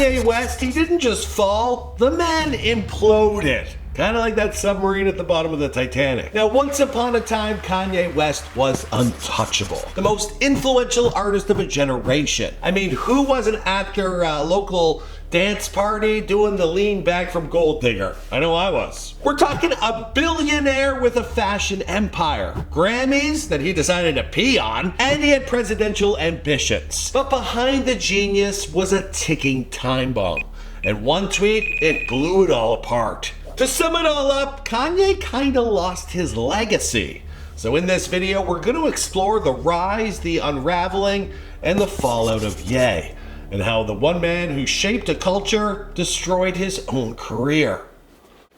Kanye West, he didn't just fall, the man imploded. Kind of like that submarine at the bottom of the Titanic. Now, once upon a time, Kanye West was untouchable. The most influential artist of a generation. I mean, who wasn't at their local dance party doing the lean back from Gold Digger? I know I was. We're talking a billionaire with a fashion empire, Grammys that he decided to pee on, and he had presidential ambitions. But behind the genius was a ticking time bomb. And one tweet, it blew it all apart. To sum it all up, Kanye kinda lost his legacy. So in this video, we're gonna explore the rise, the unraveling, and the fallout of Ye, and how the one man who shaped a culture destroyed his own career.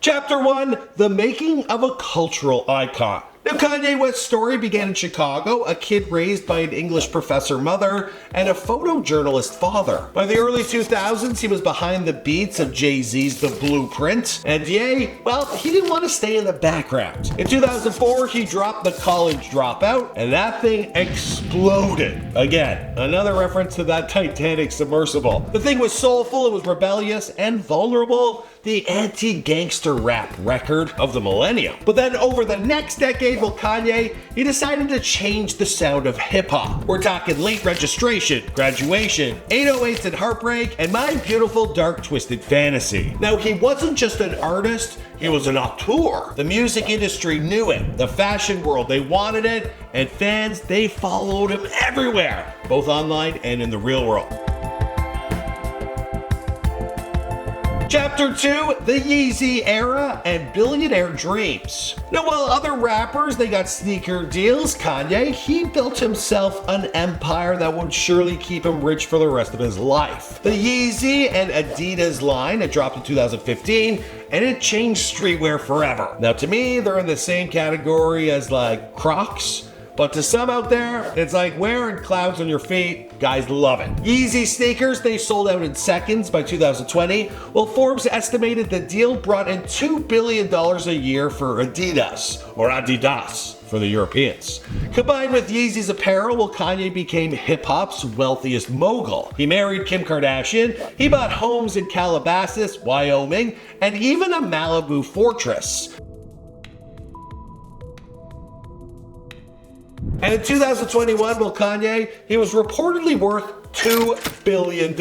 Chapter 1, the making of a cultural icon. Now, Kanye West's story began in Chicago, a kid raised by an English professor mother and a photojournalist father. By the early 2000s, he was behind the beats of Jay-Z's The Blueprint, and Ye, well, he didn't want to stay in the background. In 2004, he dropped The College Dropout, and that thing exploded. Again, another reference to that Titanic submersible. The thing was soulful, it was rebellious and vulnerable, the anti-gangster rap record of the millennium. But then over the next decade, well, Kanye, he decided to change the sound of hip-hop. We're talking Late Registration, Graduation, 808s and Heartbreak, and My Beautiful Dark Twisted Fantasy. Now, he wasn't just an artist, he was an auteur. The music industry knew it, the fashion world, they wanted it, and fans, they followed him everywhere, both online and in the real world. Chapter 2, the Yeezy era and billionaire dreams. Now, while other rappers, they got sneaker deals, Kanye, he built himself an empire that would surely keep him rich for the rest of his life. The Yeezy and Adidas line, it dropped in 2015, and it changed streetwear forever. Now, to me, they're in the same category as like Crocs, but to some out there, it's like wearing clouds on your feet. Guys love it. Yeezy sneakers, they sold out in seconds by 2020. Well, Forbes estimated the deal brought in $2 billion a year for Adidas, or Adidas for the Europeans. Combined with Yeezy's apparel, well, Kanye became hip-hop's wealthiest mogul. He married Kim Kardashian, he bought homes in Calabasas, Wyoming, and even a Malibu fortress. And in 2021, well, Kanye, he was reportedly worth $2 billion.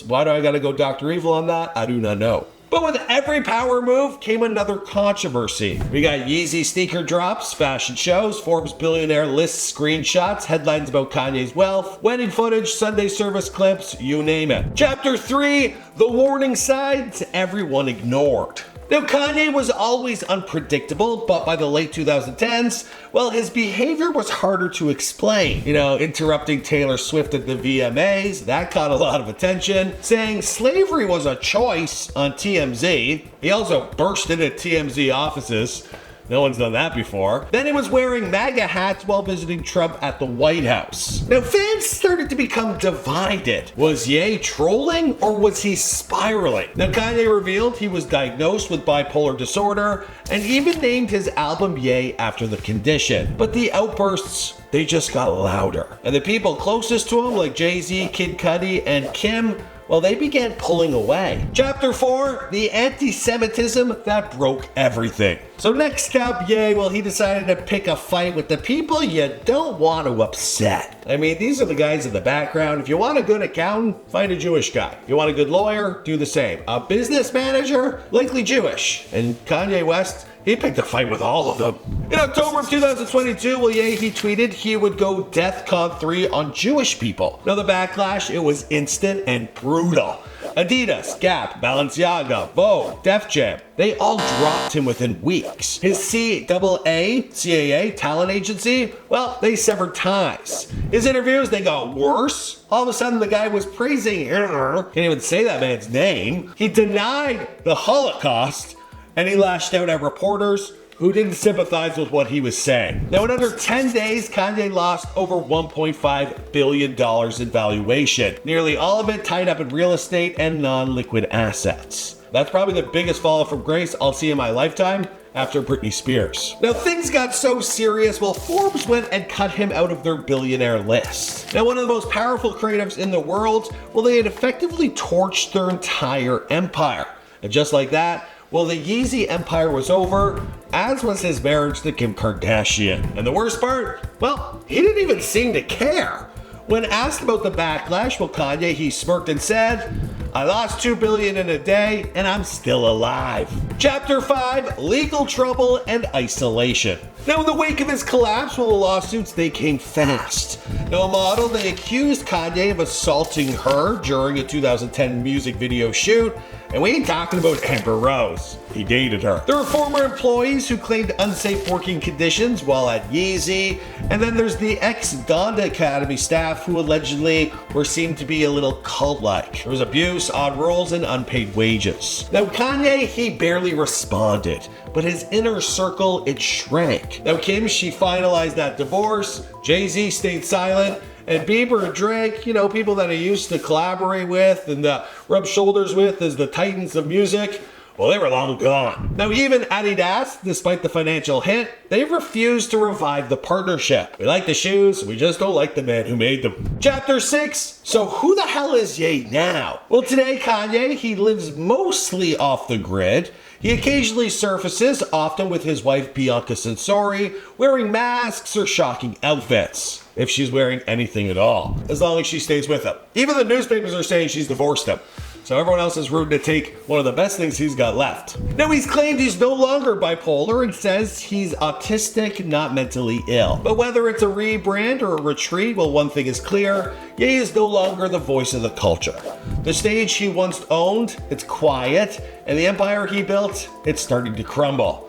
Why do I gotta go Dr. Evil on that? I do not know. But with every power move came another controversy. We got Yeezy sneaker drops, fashion shows, Forbes billionaire lists, screenshots, headlines about Kanye's wealth, wedding footage, Sunday service clips, you name it. Chapter 3, the warning signs everyone ignored. Now, Kanye was always unpredictable, but by the late 2010s, well, his behavior was harder to explain. You know, interrupting Taylor Swift at the VMAs, that caught a lot of attention. Saying slavery was a choice on TMZ. He also burst into TMZ offices. No one's done that before. Then he was wearing MAGA hats while visiting Trump at the White House. Now, fans started to become divided. Was Ye trolling or was he spiraling? Now, Kanye revealed he was diagnosed with bipolar disorder and even named his album Ye after the condition. But the outbursts, they just got louder. And the people closest to him, like Jay-Z, Kid Cudi, and Kim, well, they began pulling away. Chapter 4, the anti-Semitism that broke everything. So next up, Ye, well, he decided to pick a fight with the people you don't want to upset. I mean, these are the guys in the background. If you want a good accountant, find a Jewish guy. If you want a good lawyer, do the same. A business manager, likely Jewish. And Kanye West, he picked a fight with all of them. In October of 2022, well, Ye, he tweeted he would go DEFCON 3 on Jewish people. Now, the backlash, it was instant and brutal. Adidas, Gap, Balenciaga, Vogue, Def Jam, they all dropped him within weeks. His CAA talent agency, well, they severed ties. His interviews, they got worse. All of a sudden, the guy was praising, can't even say that man's name. He denied the Holocaust, and he lashed out at reporters who didn't sympathize with what he was saying. Now, in under 10 days, Kanye lost over $1.5 billion in valuation, nearly all of it tied up in real estate and non-liquid assets. That's probably the biggest fall from grace I'll see in my lifetime, after Britney Spears. Now, things got so serious, well, Forbes went and cut him out of their billionaire list. Now, one of the most powerful creatives in the world, well, they had effectively torched their entire empire. And just like that, well, the Yeezy empire was over, as was his marriage to Kim Kardashian. And the worst part? Well, he didn't even seem to care. When asked about the backlash, well, Kanye, he smirked and said, "I lost $2 billion in a day, and I'm still alive." Chapter 5, Legal Trouble and Isolation. Now, in the wake of his collapse, well, the lawsuits, they came fast. Now, a model, they accused Kanye of assaulting her during a 2010 music video shoot, and we ain't talking about Amber Rose. He dated her. There were former employees who claimed unsafe working conditions while at Yeezy, and then there's the ex-Donda Academy staff who allegedly were seen to be a little cult-like. There was abuse, odd roles, and unpaid wages. Now, Kanye, he barely responded, but his inner circle, it shrank. Now, Kim, she finalized that divorce. Jay-Z stayed silent. And Bieber and Drake, you know, people that he used to collaborate with and rub shoulders with as the titans of music, well, they were long gone. Now, even Adidas, despite the financial hit, they refused to revive the partnership. We like the shoes, we just don't like the man who made them. Chapter 6, so who the hell is Ye now? Well, today, Kanye, he lives mostly off the grid. He occasionally surfaces, often with his wife Bianca Censori, wearing masks or shocking outfits, if she's wearing anything at all, as long as she stays with him. Even the newspapers are saying she's divorced him, so everyone else is rooting to take one of the best things he's got left. Now, he's claimed he's no longer bipolar and says he's autistic, not mentally ill. But whether it's a rebrand or a retreat, well, one thing is clear, Ye is no longer the voice of the culture. The stage he once owned, it's quiet, and the empire he built, it's starting to crumble.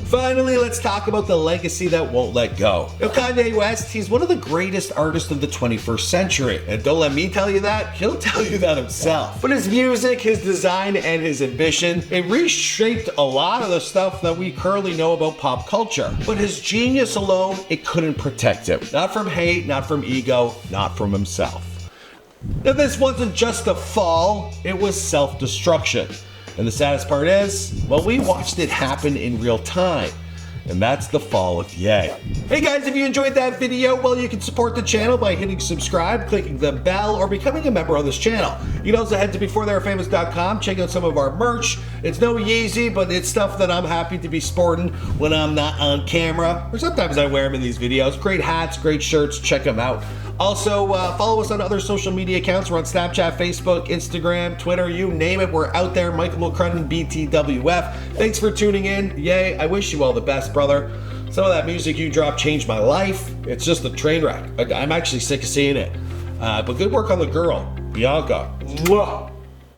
Finally, let's talk about the legacy that won't let go. Now, Kanye West, he's one of the greatest artists of the 21st century. And don't let me tell you that, he'll tell you that himself. But his music, his design, and his ambition, it reshaped a lot of the stuff that we currently know about pop culture. But his genius alone, it couldn't protect him. Not from hate, not from ego, not from himself. Now, this wasn't just a fall, it was self-destruction. And the saddest part is, well, we watched it happen in real time. And that's the fall of Ye. Hey guys, if you enjoyed that video, well, you can support the channel by hitting subscribe, clicking the bell, or becoming a member of this channel. You can also head to beforetheyarefamous.com, check out some of our merch. It's no Yeezy, but it's stuff that I'm happy to be sporting when I'm not on camera. Or sometimes I wear them in these videos. Great hats, great shirts, check them out. Also, follow us on other social media accounts. We're on Snapchat, Facebook, Instagram, Twitter, you name it. We're out there. Michael McCrudden, BTWF. Thanks for tuning in. Ye, I wish you all the best, brother. Some of that music you dropped changed my life. It's just a train wreck. I'm actually sick of seeing it. But good work on the girl, Bianca. Mwah.